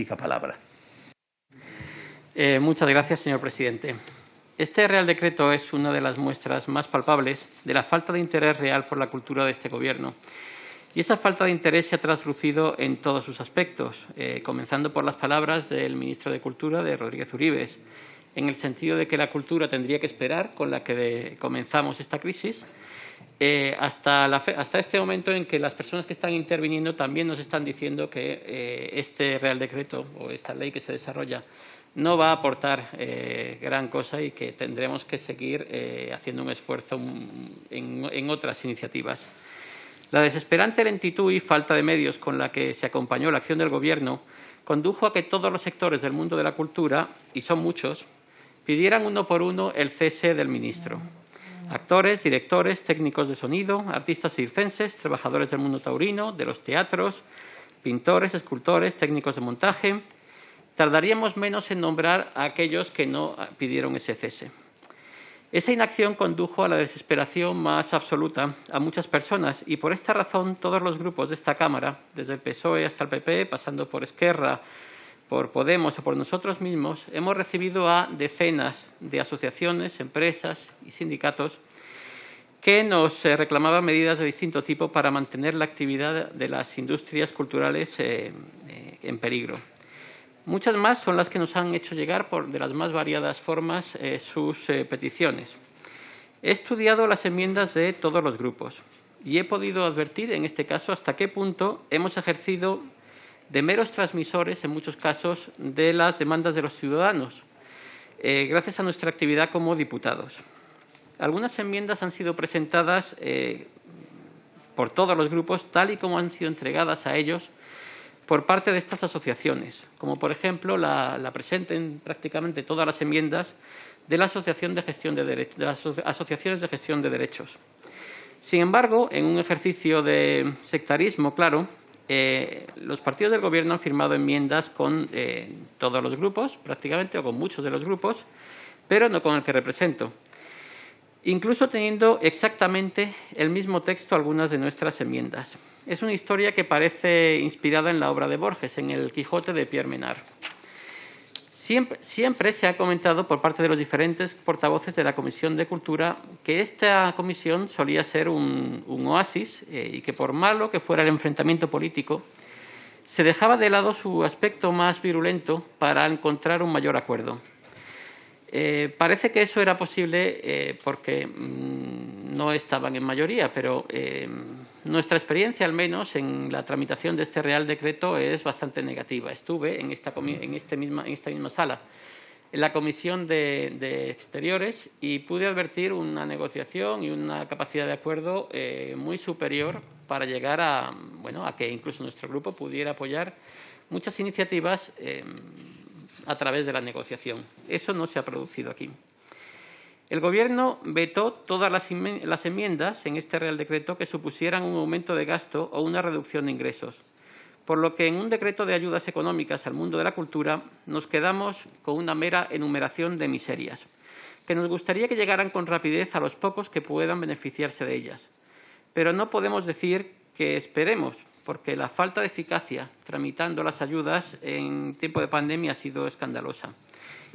Palabra. Muchas gracias, señor presidente. Este Real Decreto es una de las muestras más palpables de la falta de interés real por la cultura de este Gobierno. Y esa falta de interés se ha traslucido en todos sus aspectos, comenzando por las palabras del ministro de Cultura, de Rodríguez Uribes, en el sentido de que la cultura tendría que esperar, con la que comenzamos esta crisis, hasta este momento en que las personas que están interviniendo también nos están diciendo que este Real Decreto o esta ley que se desarrolla no va a aportar gran cosa y que tendremos que seguir haciendo un esfuerzo en otras iniciativas. La desesperante lentitud y falta de medios con la que se acompañó la acción del Gobierno condujo a que todos los sectores del mundo de la cultura, y son muchos, pidieran uno por uno el cese del ministro. Actores, directores, técnicos de sonido, artistas circenses, trabajadores del mundo taurino, de los teatros, pintores, escultores, técnicos de montaje. Tardaríamos menos en nombrar a aquellos que no pidieron ese cese. Esa inacción condujo a la desesperación más absoluta a muchas personas y por esta razón todos los grupos de esta Cámara, desde el PSOE hasta el PP, pasando por Esquerra, por Podemos o por nosotros mismos, hemos recibido a decenas de asociaciones, empresas y sindicatos que nos reclamaban medidas de distinto tipo para mantener la actividad de las industrias culturales en peligro. Muchas más son las que nos han hecho llegar de las más variadas formas sus peticiones. He estudiado las enmiendas de todos los grupos y he podido advertir, en este caso, hasta qué punto hemos ejercido de meros transmisores, en muchos casos, de las demandas de los ciudadanos, gracias a nuestra actividad como diputados. Algunas enmiendas han sido presentadas por todos los grupos, tal y como han sido entregadas a ellos por parte de estas asociaciones, como por ejemplo la presenten prácticamente todas las enmiendas de la Asociación de Gestión de las Asociaciones de Gestión de Derechos. Sin embargo, en un ejercicio de sectarismo, claro, los partidos del Gobierno han firmado enmiendas con todos los grupos, prácticamente, o con muchos de los grupos, pero no con el que represento, incluso teniendo exactamente el mismo texto algunas de nuestras enmiendas. Es una historia que parece inspirada en la obra de Borges, en El Quijote de Pierre Menard. Siempre se ha comentado por parte de los diferentes portavoces de la Comisión de Cultura que esta comisión solía ser un oasis y que, por malo que fuera el enfrentamiento político, se dejaba de lado su aspecto más virulento para encontrar un mayor acuerdo. Parece que eso era posible porque no estaban en mayoría, pero nuestra experiencia, al menos, en la tramitación de este Real Decreto es bastante negativa. Estuve en esta misma sala, en la Comisión de Exteriores, y pude advertir una negociación y una capacidad de acuerdo muy superior para llegar a que incluso nuestro grupo pudiera apoyar muchas iniciativas a través de la negociación. Eso no se ha producido aquí. El Gobierno vetó todas las enmiendas en este Real Decreto que supusieran un aumento de gasto o una reducción de ingresos, por lo que en un decreto de ayudas económicas al mundo de la cultura nos quedamos con una mera enumeración de miserias, que nos gustaría que llegaran con rapidez a los pocos que puedan beneficiarse de ellas. Pero no podemos decir que esperemos, porque la falta de eficacia tramitando las ayudas en tiempo de pandemia ha sido escandalosa.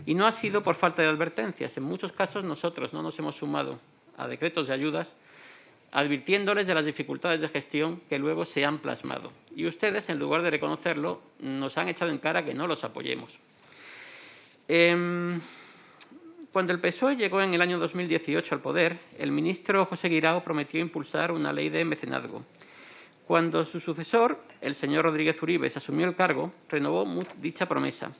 Y no ha sido por falta de advertencias. En muchos casos nosotros no nos hemos sumado a decretos de ayudas advirtiéndoles de las dificultades de gestión que luego se han plasmado. Y ustedes, en lugar de reconocerlo, nos han echado en cara que no los apoyemos. Cuando el PSOE llegó en el año 2018 al poder, el ministro José Guirao prometió impulsar una ley de mecenazgo. Cuando su sucesor, el señor Rodríguez Uribes, asumió el cargo, renovó dicha promesa.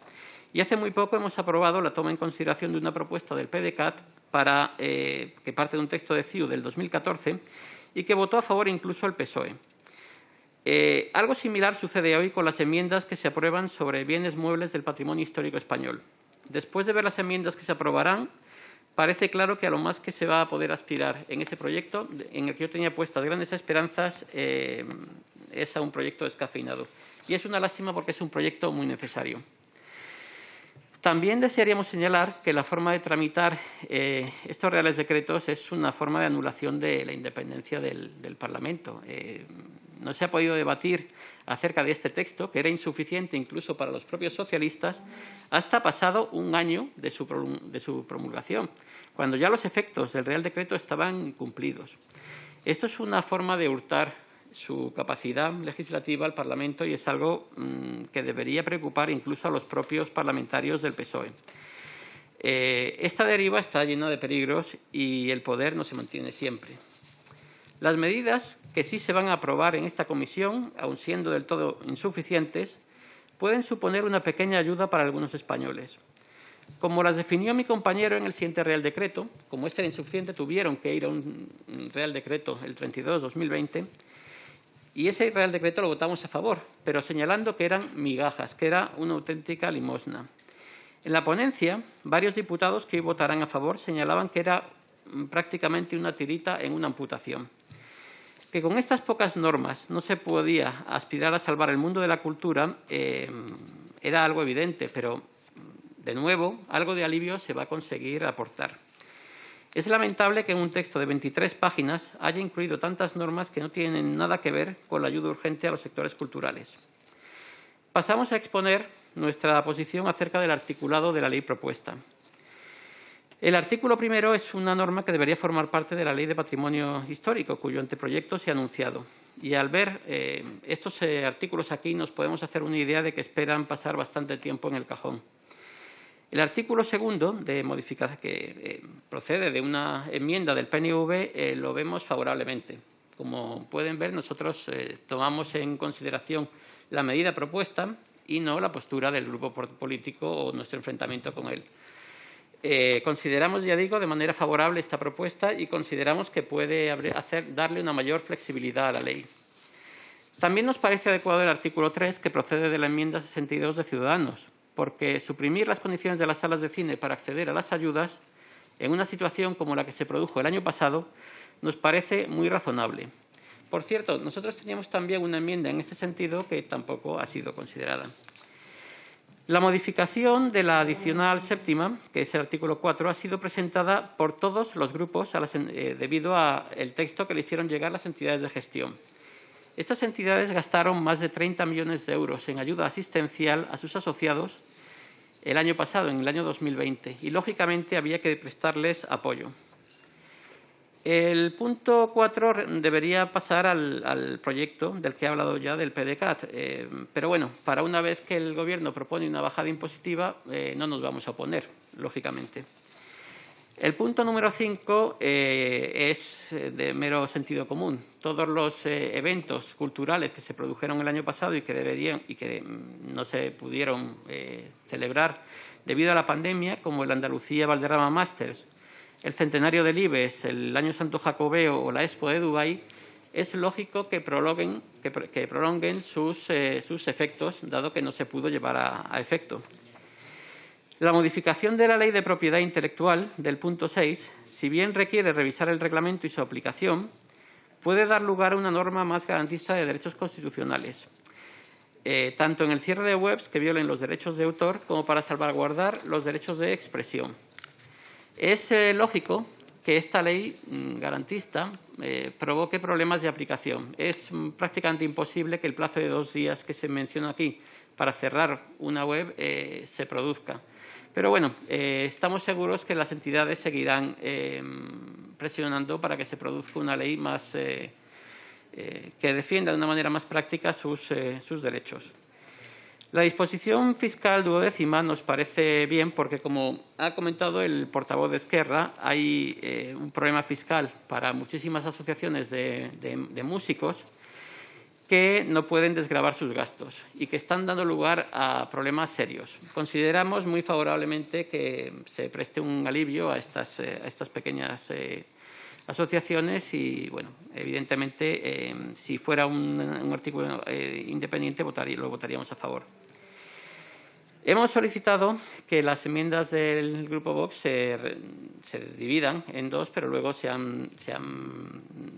Y hace muy poco hemos aprobado la toma en consideración de una propuesta del PDeCAT que parte de un texto de CiU del 2014 y que votó a favor incluso el PSOE. Algo similar sucede hoy con las enmiendas que se aprueban sobre bienes muebles del patrimonio histórico español. Después de ver las enmiendas que se aprobarán, parece claro que a lo más que se va a poder aspirar en ese proyecto, en el que yo tenía puestas grandes esperanzas, es a un proyecto descafeinado. Y es una lástima porque es un proyecto muy necesario. También desearíamos señalar que la forma de tramitar estos reales decretos es una forma de anulación de la independencia del Parlamento. No se ha podido debatir acerca de este texto, que era insuficiente incluso para los propios socialistas, hasta pasado un año de su promulgación, cuando ya los efectos del Real Decreto estaban cumplidos. Esto es una forma de hurtar su capacidad legislativa al Parlamento y es algo que debería preocupar incluso a los propios parlamentarios del PSOE. Esta deriva está llena de peligros y el poder no se mantiene siempre. Las medidas que sí se van a aprobar en esta comisión, aun siendo del todo insuficientes, pueden suponer una pequeña ayuda para algunos españoles. Como las definió mi compañero en el siguiente Real Decreto, como este era insuficiente, tuvieron que ir a un Real Decreto, el 32/2020, y ese Real Decreto lo votamos a favor, pero señalando que eran migajas, que era una auténtica limosna. En la ponencia, varios diputados que hoy votarán a favor señalaban que era prácticamente una tirita en una amputación. Que con estas pocas normas no se podía aspirar a salvar el mundo de la cultura era algo evidente, pero, de nuevo, algo de alivio se va a conseguir aportar. Es lamentable que en un texto de 23 páginas haya incluido tantas normas que no tienen nada que ver con la ayuda urgente a los sectores culturales. Pasamos a exponer nuestra posición acerca del articulado de la ley propuesta. El artículo primero es una norma que debería formar parte de la Ley de Patrimonio Histórico, cuyo anteproyecto se ha anunciado. Y al ver estos artículos aquí nos podemos hacer una idea de que esperan pasar bastante tiempo en el cajón. El artículo segundo, de modificación, que procede de una enmienda del PNV, lo vemos favorablemente. Como pueden ver, nosotros tomamos en consideración la medida propuesta y no la postura del grupo político o nuestro enfrentamiento con él. Consideramos, ya digo, de manera favorable esta propuesta y consideramos que puede darle una mayor flexibilidad a la ley. También nos parece adecuado el artículo 3, que procede de la enmienda 62 de Ciudadanos, porque suprimir las condiciones de las salas de cine para acceder a las ayudas en una situación como la que se produjo el año pasado nos parece muy razonable. Por cierto, nosotros teníamos también una enmienda en este sentido que tampoco ha sido considerada. La modificación de la adicional séptima, que es el artículo 4, ha sido presentada por todos los grupos debido al texto que le hicieron llegar las entidades de gestión. Estas entidades gastaron más de 30 millones de euros en ayuda asistencial a sus asociados el año pasado, en el año 2020, y, lógicamente, había que prestarles apoyo. El punto 4 debería pasar al proyecto del que he hablado ya, del PDCAT. Pero, bueno, para una vez que el Gobierno propone una bajada impositiva, no nos vamos a oponer, lógicamente. El punto número 5 es de mero sentido común. Todos los eventos culturales que se produjeron el año pasado y que no se pudieron celebrar debido a la pandemia, como el Andalucía Valderrama Masters, el centenario del IBEX, el Año Santo Jacobeo o la Expo de Dubái, es lógico que prolonguen sus efectos, dado que no se pudo llevar a efecto. La modificación de la Ley de Propiedad Intelectual del punto 6, si bien requiere revisar el reglamento y su aplicación, puede dar lugar a una norma más garantista de derechos constitucionales, tanto en el cierre de webs que violen los derechos de autor como para salvaguardar los derechos de expresión. Es lógico que esta ley garantista provoque problemas de aplicación. Es prácticamente imposible que el plazo de 2 días que se menciona aquí para cerrar una web se produzca. Pero, bueno, estamos seguros que las entidades seguirán presionando para que se produzca una ley más que defienda de una manera más práctica sus derechos. La disposición fiscal duodécima nos parece bien porque, como ha comentado el portavoz de Esquerra, hay un problema fiscal para muchísimas asociaciones de músicos que no pueden desgravar sus gastos y que están dando lugar a problemas serios. Consideramos muy favorablemente que se preste un alivio a estas pequeñas asociaciones y, bueno, evidentemente, si fuera un artículo independiente, lo votaríamos a favor. Hemos solicitado que las enmiendas del Grupo Vox se dividan en 2, pero luego se han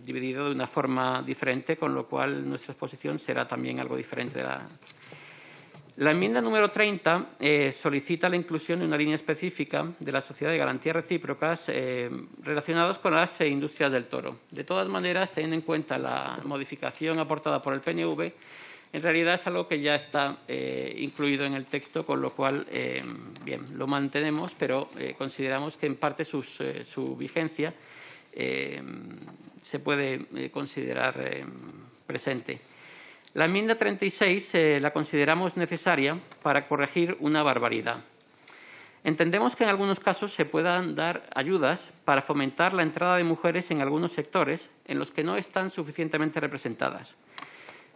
dividido de una forma diferente, con lo cual nuestra exposición será también algo diferente La enmienda número 30 solicita la inclusión de una línea específica de la Sociedad de Garantías Recíprocas relacionadas con las industrias del toro. De todas maneras, teniendo en cuenta la modificación aportada por el PNV, en realidad es algo que ya está incluido en el texto, con lo cual, bien, lo mantenemos, pero consideramos que en parte su vigencia se puede considerar presente. La enmienda 36 la consideramos necesaria para corregir una barbaridad. Entendemos que en algunos casos se puedan dar ayudas para fomentar la entrada de mujeres en algunos sectores en los que no están suficientemente representadas.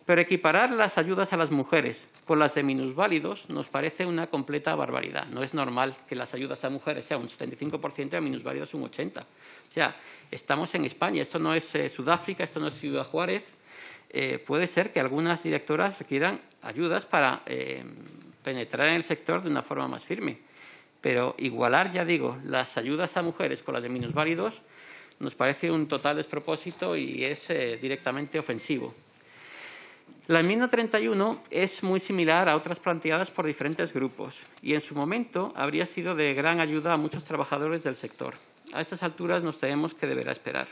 Pero equiparar las ayudas a las mujeres con las de minusválidos nos parece una completa barbaridad. No es normal que las ayudas a mujeres sean un 75% y a minusválidos un 80%. O sea, estamos en España, esto no es Sudáfrica, esto no es Ciudad Juárez. Puede ser que algunas directoras requieran ayudas para penetrar en el sector de una forma más firme. Pero igualar, ya digo, las ayudas a mujeres con las de minusválidos nos parece un total despropósito y es directamente ofensivo. La enmienda 31 es muy similar a otras planteadas por diferentes grupos y en su momento habría sido de gran ayuda a muchos trabajadores del sector. A estas alturas nos tememos que deberá esperar.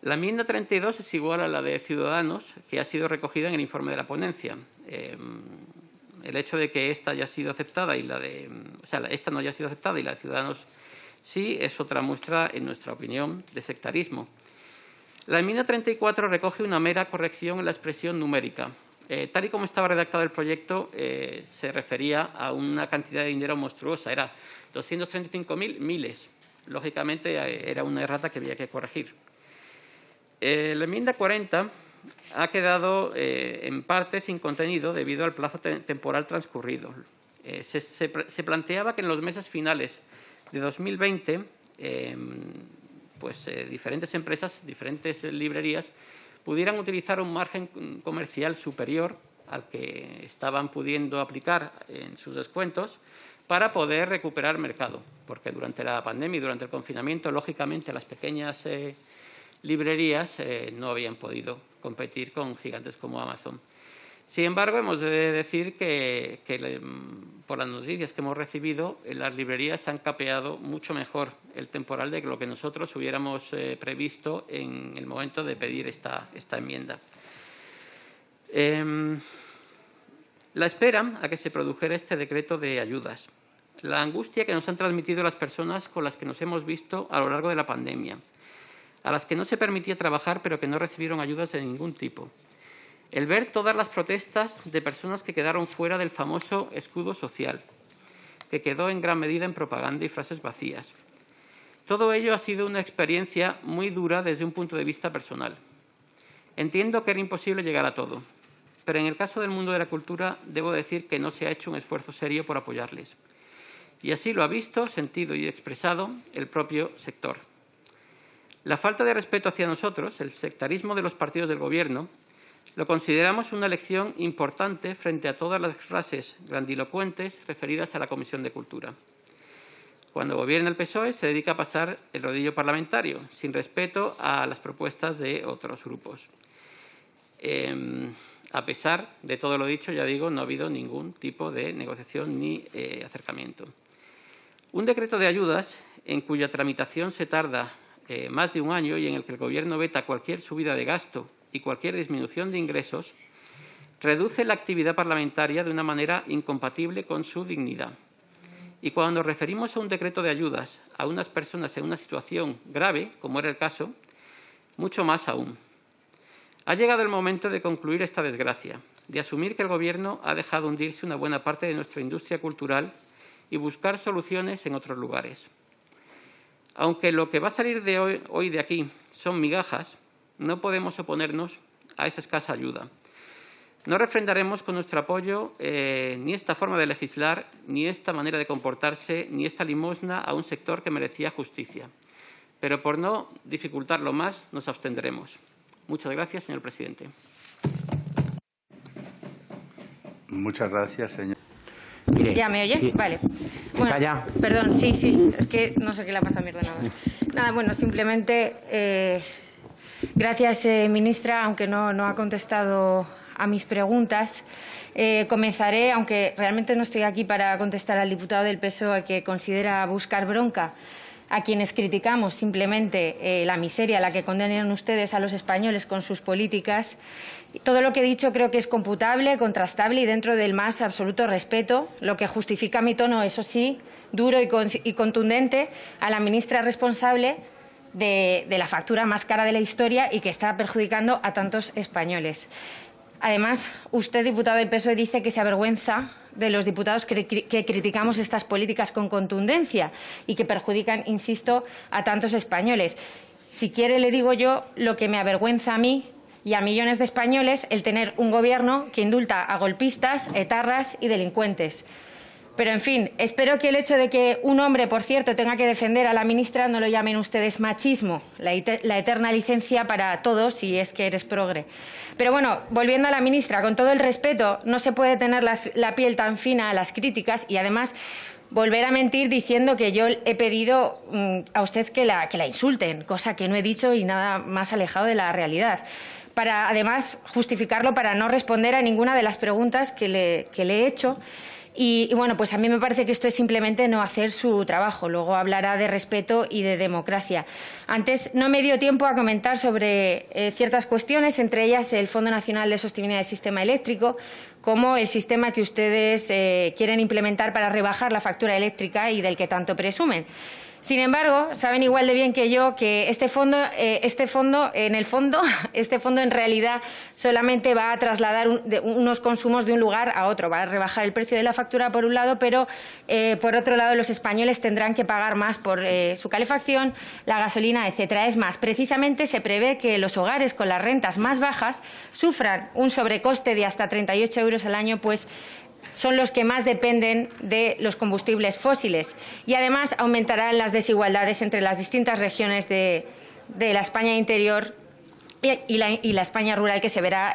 La enmienda 32 es igual a la de Ciudadanos, que ha sido recogida en el informe de la ponencia. El hecho de que esta haya sido aceptada y esta no haya sido aceptada y la de Ciudadanos sí es otra muestra, en nuestra opinión, de sectarismo. La enmienda 34 recoge una mera corrección en la expresión numérica. Tal y como estaba redactado el proyecto, se refería a una cantidad de dinero monstruosa. Era 235.000 miles. Lógicamente, era una errata que había que corregir. La enmienda 40 ha quedado en parte sin contenido debido al plazo temporal transcurrido. Se planteaba que en los meses finales de 2020 diferentes empresas, diferentes librerías, pudieran utilizar un margen comercial superior al que estaban pudiendo aplicar en sus descuentos para poder recuperar mercado, porque durante la pandemia y durante el confinamiento, lógicamente, las pequeñas librerías no habían podido competir con gigantes como Amazon. Sin embargo, hemos de decir que por las noticias que hemos recibido, las librerías han capeado mucho mejor el temporal de lo que nosotros hubiéramos previsto en el momento de pedir esta enmienda. La espera a que se produjera este decreto de ayudas, la angustia que nos han transmitido las personas con las que nos hemos visto a lo largo de la pandemia, a las que no se permitía trabajar pero que no recibieron ayudas de ningún tipo. El ver todas las protestas de personas que quedaron fuera del famoso escudo social, que quedó en gran medida en propaganda y frases vacías. Todo ello ha sido una experiencia muy dura desde un punto de vista personal. Entiendo que era imposible llegar a todo, pero en el caso del mundo de la cultura debo decir que no se ha hecho un esfuerzo serio por apoyarles. Y así lo ha visto, sentido y expresado el propio sector. La falta de respeto hacia nosotros, el sectarismo de los partidos del Gobierno, lo consideramos una lección importante frente a todas las frases grandilocuentes referidas a la Comisión de Cultura. Cuando gobierna el PSOE se dedica a pasar el rodillo parlamentario, sin respeto a las propuestas de otros grupos. A pesar de todo lo dicho, ya digo, no ha habido ningún tipo de negociación ni acercamiento. Un decreto de ayudas en cuya tramitación se tarda más de un año y en el que el Gobierno veta cualquier subida de gasto y cualquier disminución de ingresos, reduce la actividad parlamentaria de una manera incompatible con su dignidad. Y cuando nos referimos a un decreto de ayudas a unas personas en una situación grave, como era el caso, mucho más aún. Ha llegado el momento de concluir esta desgracia, de asumir que el Gobierno ha dejado hundirse una buena parte de nuestra industria cultural y buscar soluciones en otros lugares. Aunque lo que va a salir de hoy de aquí son migajas, no podemos oponernos a esa escasa ayuda. No refrendaremos con nuestro apoyo ni esta forma de legislar, ni esta manera de comportarse, ni esta limosna a un sector que merecía justicia. Pero por no dificultarlo más, nos abstendremos. Muchas gracias, señor presidente. Muchas gracias, señor. Mire, ¿ya me oye? Sí. Vale. Bueno, ya. Perdón, sí, es que no sé qué le pasa a mi ordenador. Nada, bueno, simplemente gracias, ministra, aunque no ha contestado a mis preguntas. Comenzaré, aunque realmente no estoy aquí para contestar al diputado del PSOE que considera buscar bronca a quienes criticamos simplemente la miseria a la que condenan ustedes a los españoles con sus políticas. Todo lo que he dicho creo que es computable, contrastable y dentro del más absoluto respeto, lo que justifica mi tono, eso sí, duro y contundente a la ministra responsable de la factura más cara de la historia y que está perjudicando a tantos españoles. Además, usted, diputado del PSOE, dice que se avergüenza de los diputados que criticamos estas políticas con contundencia y que perjudican, insisto, a tantos españoles. Si quiere, le digo yo lo que me avergüenza a mí y a millones de españoles el tener un gobierno que indulta a golpistas, etarras y delincuentes. Pero, en fin, espero que el hecho de que un hombre, por cierto, tenga que defender a la ministra no lo llamen ustedes machismo, la eterna licencia para todos si es que eres progre. Pero bueno, volviendo a la ministra, con todo el respeto, no se puede tener la piel tan fina a las críticas y, además, volver a mentir diciendo que yo he pedido a usted que la insulten, cosa que no he dicho y nada más alejado de la realidad. Para, además, justificarlo para no responder a ninguna de las preguntas que le he hecho. Y bueno, pues a mí me parece que esto es simplemente no hacer su trabajo. Luego hablará de respeto y de democracia. Antes no me dio tiempo a comentar sobre ciertas cuestiones, entre ellas el Fondo Nacional de Sostenibilidad del Sistema Eléctrico, como el sistema que ustedes quieren implementar para rebajar la factura eléctrica y del que tanto presumen. Sin embargo, saben igual de bien que yo que este fondo en realidad solamente va a trasladar unos consumos de un lugar a otro. Va a rebajar el precio de la factura por un lado, pero por otro lado los españoles tendrán que pagar más por su calefacción, la gasolina, etcétera. Es más, precisamente se prevé que los hogares con las rentas más bajas sufran un sobrecoste de hasta 38 euros al año, pues son los que más dependen de los combustibles fósiles y, además, aumentarán las desigualdades entre las distintas regiones de la España interior y la España rural, que se verá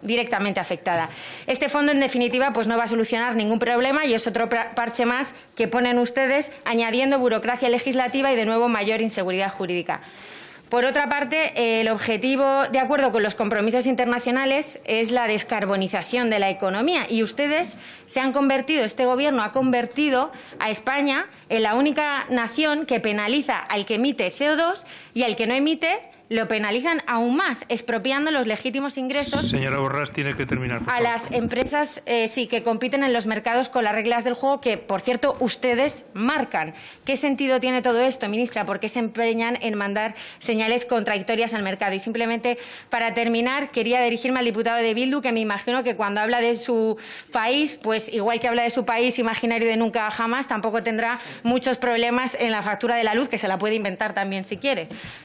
directamente afectada. Este fondo, en definitiva, pues no va a solucionar ningún problema y es otro parche más que ponen ustedes, añadiendo burocracia legislativa y, de nuevo, mayor inseguridad jurídica. Por otra parte, el objetivo, de acuerdo con los compromisos internacionales, es la descarbonización de la economía. Y ustedes este Gobierno ha convertido a España en la única nación que penaliza al que emite CO2 y al que no emite lo penalizan aún más, expropiando los legítimos ingresos. Señora Borràs, tiene que terminar. A las empresas que compiten en los mercados con las reglas del juego que, por cierto, ustedes marcan. ¿Qué sentido tiene todo esto, ministra? ¿Por qué se empeñan en mandar señales contradictorias al mercado? Y simplemente, para terminar, quería dirigirme al diputado de Bildu, que me imagino que cuando habla de su país, pues igual que habla de su país imaginario de nunca jamás, tampoco tendrá muchos problemas en la factura de la luz, que se la puede inventar también si quiere.